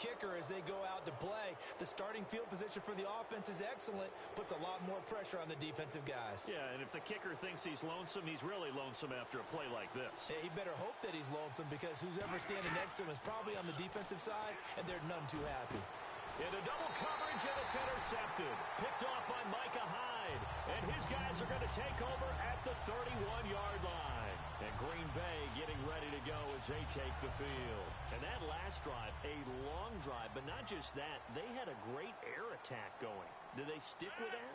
kicker as they go out to play. The starting field position for the offense is excellent, puts a lot more pressure on the defensive guys. Yeah, and if the kicker thinks he's lonesome, he's really lonesome after a play like this. Yeah, he better hope that he's lonesome because who's ever standing next to him is probably on the defensive side, and they're none too happy. Into double coverage, and it's intercepted. Picked off by Micah Hyde. And his guys are going to take over at the 31-yard line. And Green Bay getting ready to go as they take the field. And that last drive, a long drive, but not just that. They had a great air attack going. Do they stick with that?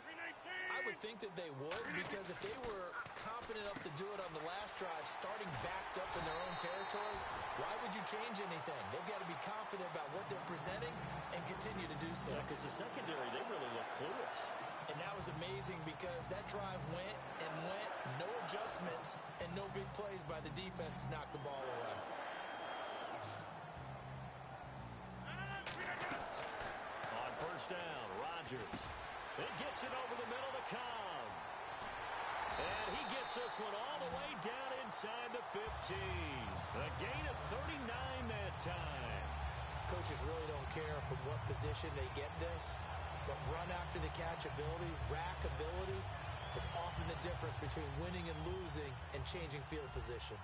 I would think that they would, because if they were confident enough to do it on the last drive, starting backed up in their own territory, why would you change anything? They've got to be confident about what they're presenting and continue to do so. Yeah, because the secondary, they really look clueless. And that was amazing because that drive went and went, no adjustments, and no big plays by the defense to knock the ball away. On first down, Rodgers. It gets it over the middle to Cobb. And he gets this one all the way down inside the 15. A gain of 39 that time. Coaches really don't care from what position they get this, but run after the catch ability, rack ability, is often the difference between winning and losing and changing field position.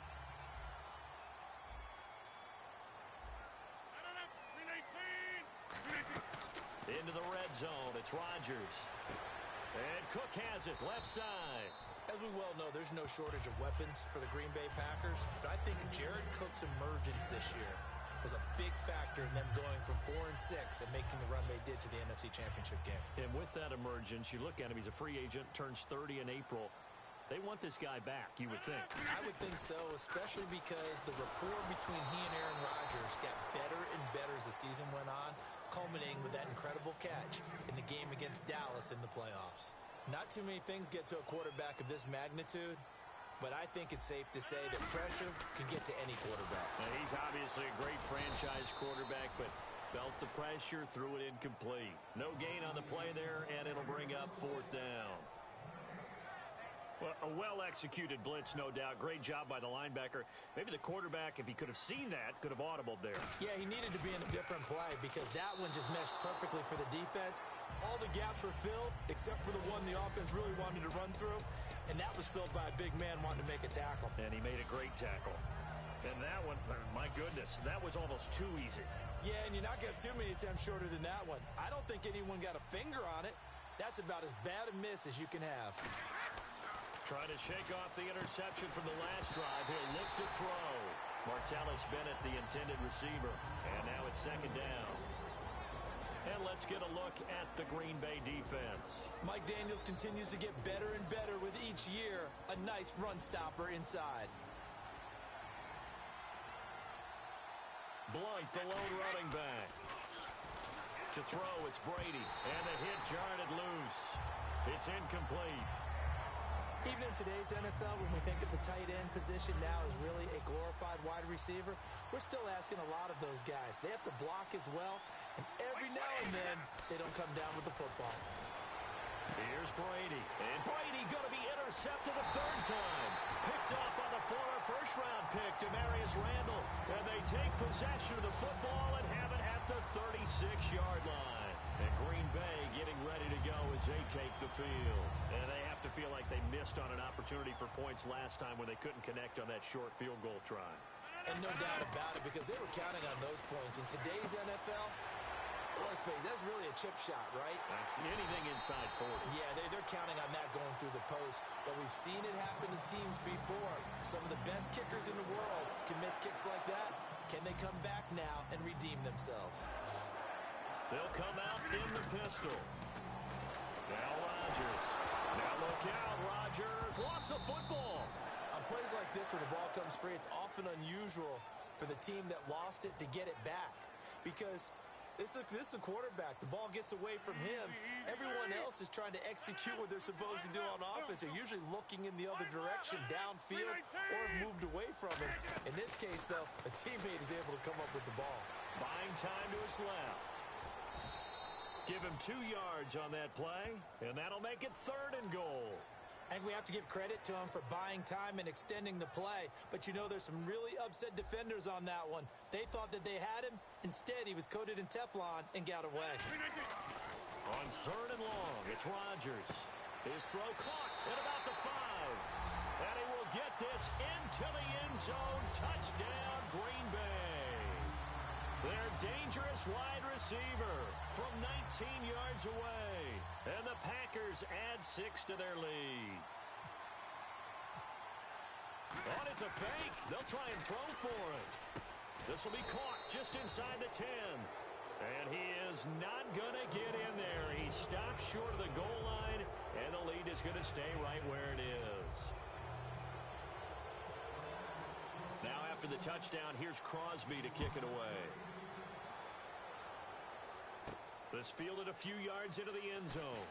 Into the red zone, it's Rodgers. And Cook has it, left side. As we well know, there's no shortage of weapons for the Green Bay Packers, but I think Jared Cook's emergence this year was a big factor in them going from 4-6 and making the run they did to the NFC Championship game. And with that emergence, you look at him, he's a free agent, turns 30 in April. They want this guy back, you would think. I would think so, especially because the rapport between he and Aaron Rodgers got better and better as the season went on, culminating with that incredible catch in the game against Dallas in the playoffs. Not too many things get to a quarterback of this magnitude, but I think it's safe to say that pressure can get to any quarterback. Now, he's obviously a great franchise quarterback, but felt the pressure, threw it incomplete. No gain on the play there, and it'll bring up fourth down. Well, a well-executed blitz, no doubt. Great job by the linebacker. Maybe the quarterback, if he could have seen that, could have audibled there. Yeah, he needed to be in a different play because that one just meshed perfectly for the defense. All the gaps were filled except for the one the offense really wanted to run through, and that was filled by a big man wanting to make a tackle. And he made a great tackle. And that one, my goodness, that was almost too easy. Yeah, and you're not getting too many attempts shorter than that one. I don't think anyone got a finger on it. That's about as bad a miss as you can have. Trying to shake off the interception from the last drive. He'll look to throw. Martellus Bennett, the intended receiver. And now it's second down. And let's get a look at the Green Bay defense. Mike Daniels continues to get better and better with each year. A nice run stopper inside. Blunt, the lone running back. To throw, it's Brady. And the hit jarred it loose. It's incomplete. Even in today's NFL, when we think of the tight end position now as really a glorified wide receiver, we're still asking a lot of those guys. They have to block as well, and every now and then, they don't come down with the football. Here's Brady. And Brady going to be intercepted a third time. Picked up on the former first-round pick, Demarius Randall. And they take possession of the football and have it at the 36-yard line. And Green Bay getting ready to go as they take the field. And they have to feel like they missed on an opportunity for points last time when they couldn't connect on that short field goal try. And no doubt about it, because they were counting on those points. In today's NFL, let's face it, that's really a chip shot, right? That's anything inside 40. Yeah, they're counting on that going through the post. But we've seen it happen to teams before. Some of the best kickers in the world can miss kicks like that. Can they come back now and redeem themselves? They'll come out in the pistol. Now Rodgers. Now look out, Rodgers lost the football. On plays like this where the ball comes free, it's often unusual for the team that lost it to get it back. Because this is the quarterback. The ball gets away from him. Everyone else is trying to execute what they're supposed to do on offense. They're usually looking in the other direction, downfield, or have moved away from him. In this case, though, a teammate is able to come up with the ball. Buying time to his left. Give him 2 yards on that play, and that'll make it 3rd and goal. I think we have to give credit to him for buying time and extending the play. But, you know, there's some really upset defenders on that one. They thought that they had him. Instead, he was coated in Teflon and got away. On 3rd and long, it's Rodgers. His throw caught at about the 5. And he will get this into the end zone. Touchdown, Green Bay. Their dangerous wide receiver from 19 yards away. And the Packers add 6 to their lead. Oh, it's a fake. They'll try and throw for it. This will be caught just inside the 10. And he is not going to get in there. He stops short of the goal line, and the lead is going to stay right where it is. Now after the touchdown, here's Crosby to kick it away. This fielded a few yards into the end zone.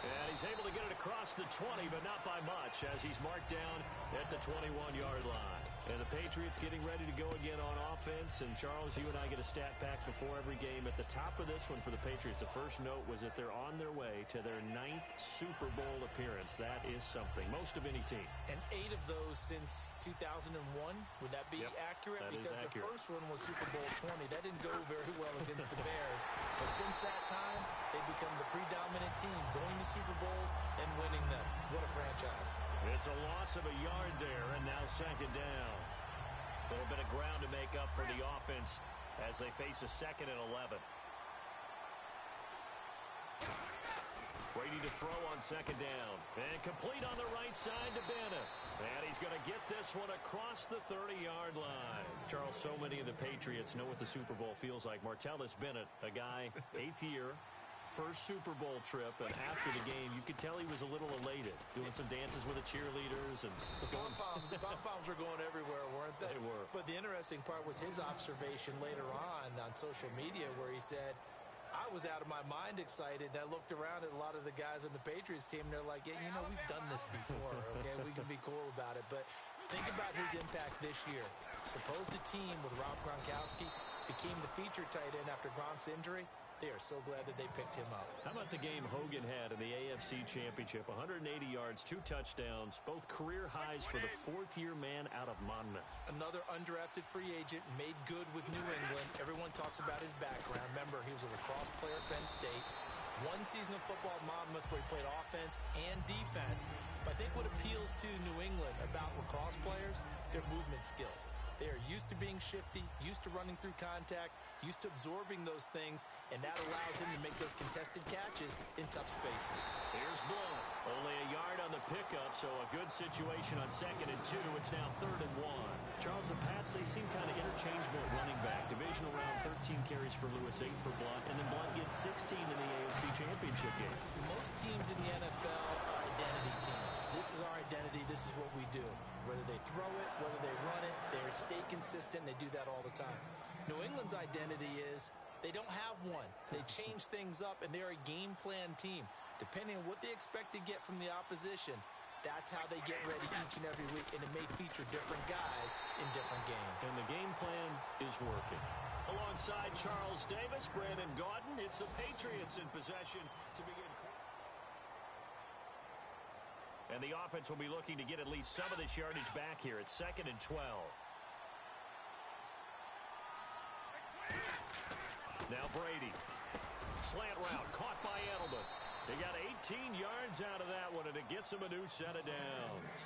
And he's able to get it across the 20, but not by much, as he's marked down at the 21-yard line. And the Patriots getting ready to go again on offense. And, Charles, you and I get a stat pack before every game. At the top of this one for the Patriots, the first note was that they're on their way to their 9th Super Bowl appearance. That is something. Most of any team. And 8 of those since 2001. Would that be accurate? That because is accurate. The first one was Super Bowl 20. That didn't go very well against the Bears. But since that time, they've become the predominant team, going to Super Bowls and winning them. What a franchise. It's a loss of a yard there, and now 2nd down. A little bit of ground to make up for the offense as they face a 2nd and 11. Brady to throw on 2nd down. And complete on the right side to Bennett. And he's going to get this one across the 30-yard line. Charles, so many of the Patriots know what the Super Bowl feels like. Martellus Bennett, a guy, 8th year, first Super Bowl trip, and after the game, you could tell he was a little elated, doing some dances with the cheerleaders. And the pom-poms were going everywhere, weren't they? They were. But the interesting part was his observation later on social media where he said, I was out of my mind excited. I looked around at a lot of the guys on the Patriots team, and they're like, yeah, you know, we've done this before, okay? We can be cool about it. But think about his impact this year. Supposed to team with Rob Gronkowski, became the feature tight end after Gronk's injury. They are so glad that they picked him up. How about the game Hogan had in the AFC Championship? 180 yards, 2 touchdowns, both career highs for the 4th-year man out of Monmouth. Another undrafted free agent, made good with New England. Everyone talks about his background. Remember, he was a lacrosse player at Penn State. 1 season of football at Monmouth where he played offense and defense. But I think what appeals to New England about lacrosse players, their movement skills. They are used to being shifty, used to running through contact, used to absorbing those things, and that allows him to make those contested catches in tough spaces. Here's Blunt. Only a yard on the pickup, so a good situation on 2nd and 2. It's now 3rd and 1. Charles, the Pats, they seem kind of interchangeable at running back. Divisional round, 13 carries for Lewis, 8 for Blunt, and then Blunt gets 16 in the AFC Championship game. Most teams in the NFL are identity teams. This is our identity. This is what we do. Whether they throw it, whether they run it, they stay consistent. They do that all the time. New England's identity is they don't have one. They change things up, and they're a game plan team. Depending on what they expect to get from the opposition, that's how they get ready each and every week, and it may feature different guys in different games. And the game plan is working. Alongside Charles Davis, Brandon Gaudin, it's the Patriots in possession to begin. And the offense will be looking to get at least some of this yardage back here. It's 2nd and 12. Now Brady. Slant route caught by Edelman. They got 18 yards out of that one, and it gets him a new set of downs.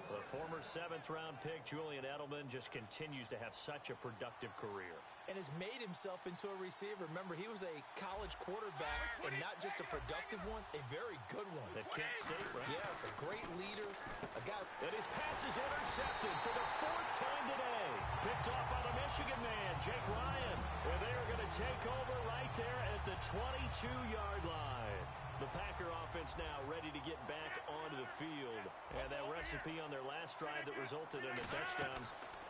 The former 7th-round pick, Julian Edelman, just continues to have such a productive career. And has made himself into a receiver. Remember, he was a college quarterback, and not just a productive one, a very good one. At Kent State, right? Yes, a great leader, a guy. And his pass is intercepted for the 4th time today. Picked off by the Michigan man, Jake Ryan. And they are going to take over right there at the 22-yard line. The Packer offense now ready to get back onto the field. And that recipe on their last drive that resulted in a touchdown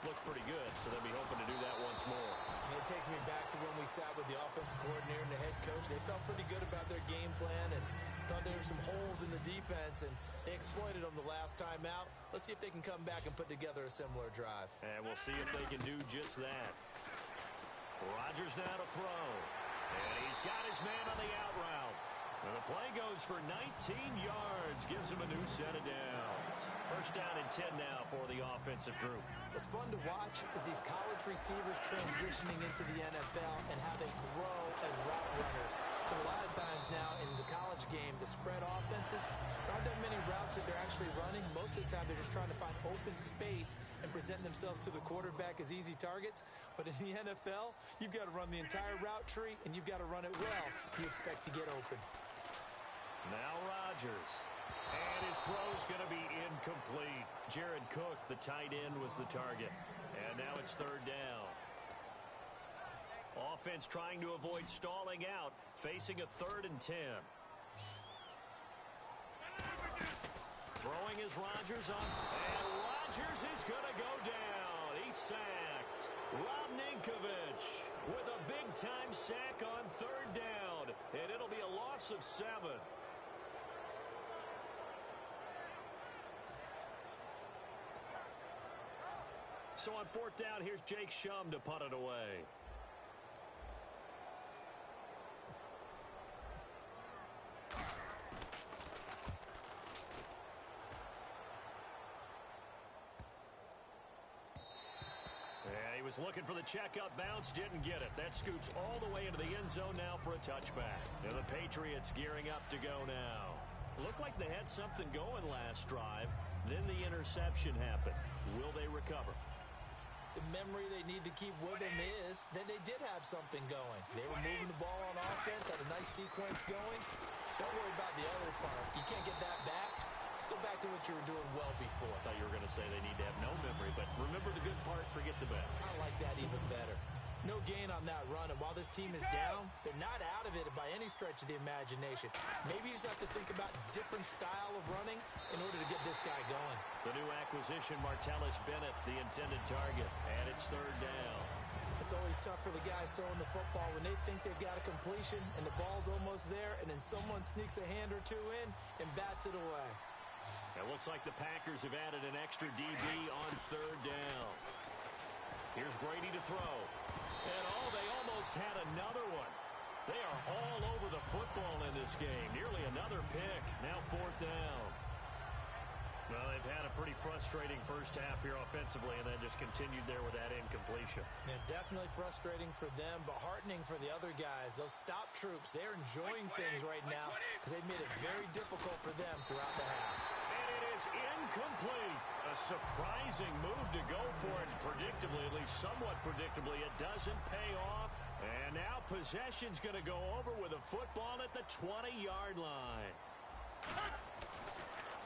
looked pretty good, so they'll be hoping to do that once more. And it takes me back to when we sat with the offensive coordinator and the head coach. They felt pretty good about their game plan and thought there were some holes in the defense, and they exploited them the last time out. Let's see if they can come back and put together a similar drive. And we'll see if they can do just that. Rodgers now to throw. And he's got his man on the out route. And the play goes for 19 yards, gives him a new set of downs. First down and 10 now for the offensive group. What's fun to watch is these college receivers transitioning into the NFL and how they grow as route runners. Because a lot of times now in the college game, the spread offenses, there aren't that many routes that they're actually running. Most of the time, they're just trying to find open space and present themselves to the quarterback as easy targets. But in the NFL, you've got to run the entire route tree, and you've got to run it well if you expect to get open. Now Rodgers. And his throw's going to be incomplete. Jared Cook, the tight end, was the target. And now it's third down. Offense trying to avoid stalling out, facing a 3rd and 10. Throwing is Rodgers on. And Rodgers is going to go down. He's sacked. Rob Ninkovich with a big-time sack on 3rd down. And it'll be a loss of 7. So on 4th down, here's Jake Shum to punt it away. Yeah, he was looking for the checkup bounce, didn't get it. That scoots all the way into the end zone now for a touchback. And the Patriots gearing up to go now. Looked like they had something going last drive. Then the interception happened. Will they recover? The memory they need to keep with them is that they did have something going. They were moving the ball on offense, had a nice sequence going. Don't worry about the other part. You can't get that back. Let's go back to what you were doing well before. I thought you were going to say they need to have no memory, but remember the good part, forget the bad. I like that even better. No gain on that run, and while this team is down, they're not out of it by any stretch of the imagination. Maybe you just have to think about different style of running in order to get this guy going. The new acquisition, Martellus Bennett, the intended target, and it's 3rd down. It's always tough for the guys throwing the football when they think they've got a completion and the ball's almost there, and then someone sneaks a hand or two in and bats it away. It looks like the Packers have added an extra DB on 3rd down. Here's Brady to throw. And they almost had another one. They are all over the football in this game. Nearly another pick. Now 4th down. Well, they've had a pretty frustrating first half here offensively, and then just continued there with that incompletion. Yeah, definitely frustrating for them, but heartening for the other guys. Those stop troops, they're enjoying things right now because they've made it very difficult for them throughout the half. And it is incomplete. A surprising move to go for it. Predictably, at least somewhat predictably, it doesn't pay off. And now possession's going to go over with a football at the 20-yard line.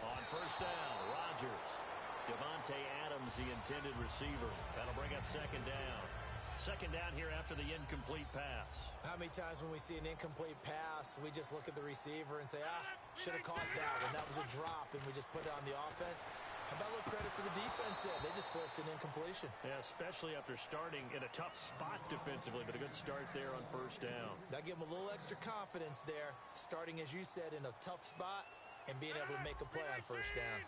On 1st down, Rodgers. Devontae Adams, the intended receiver. That'll bring up 2nd down. 2nd down here after the incomplete pass. How many times when we see an incomplete pass, we just look at the receiver and say, should have caught that one. That was a drop, and we just put it on the offense. How about a little credit for the defense there? They just forced an incompletion. Yeah, especially after starting in a tough spot defensively, but a good start there on 1st down. That give them a little extra confidence there, starting, as you said, in a tough spot and being able to make a play on 1st down.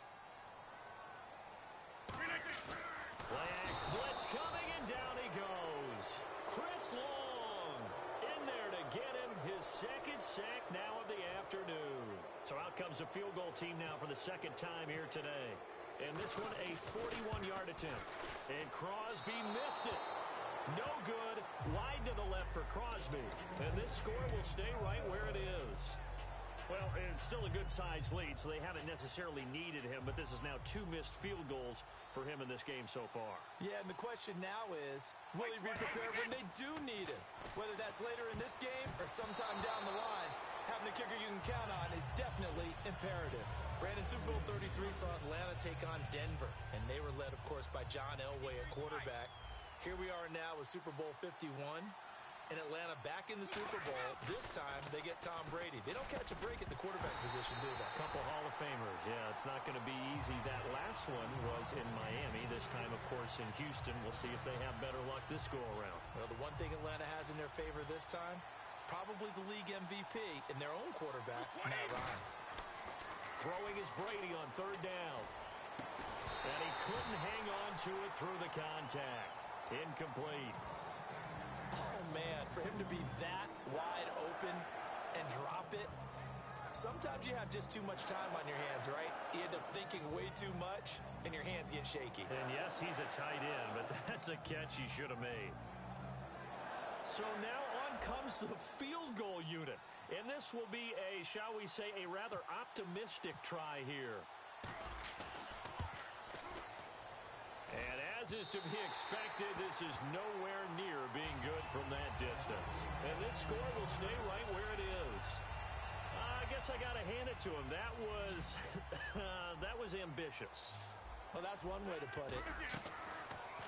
Blitz coming, and down he goes. Chris Long in there to get him his 2nd sack now of the afternoon. So out comes a field goal team now for the 2nd time here today. And this one a 41-yard attempt. And Crosby missed it. No good. Wide to the left for Crosby. And this score will stay right where it is. Well, it's still a good-sized lead, so they haven't necessarily needed him, but this is now 2 missed field goals for him in this game so far. Yeah, and the question now is, will he be prepared when they do need him? Whether that's later in this game or sometime down the line, having a kicker you can count on is definitely imperative. Brandon, Super Bowl 33 saw Atlanta take on Denver, and they were led, of course, by John Elway at quarterback. Here we are now with Super Bowl 51. In Atlanta, back in the Super Bowl. This time, they get Tom Brady. They don't catch a break at the quarterback position, do they? Couple Hall of Famers. Yeah, it's not going to be easy. That last one was in Miami. This time, of course, in Houston. We'll see if they have better luck this go-around. Well, the one thing Atlanta has in their favor this time, probably the league MVP and their own quarterback, Matt Ryan. Throwing is Brady on 3rd down. And he couldn't hang on to it through the contact. Incomplete. Oh, man, for him to be that wide open and drop it, Sometimes you have just too much time on your hands, right? You end up thinking way too much, and your hands get shaky. And yes, he's a tight end, but that's a catch he should have made. So now on comes the field goal unit. And this will be a, shall we say, a rather optimistic try here. And as is to be expected, this is nowhere near being good from that distance. And this score will stay right where it is. I guess I got to hand it to him. That was ambitious. Well, that's one way to put it.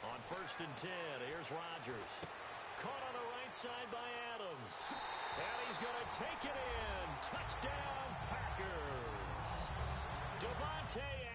On 1st and 10, here's Rodgers. Caught on the right side by Adams. And he's going to take it in. Touchdown, Packers. Devontae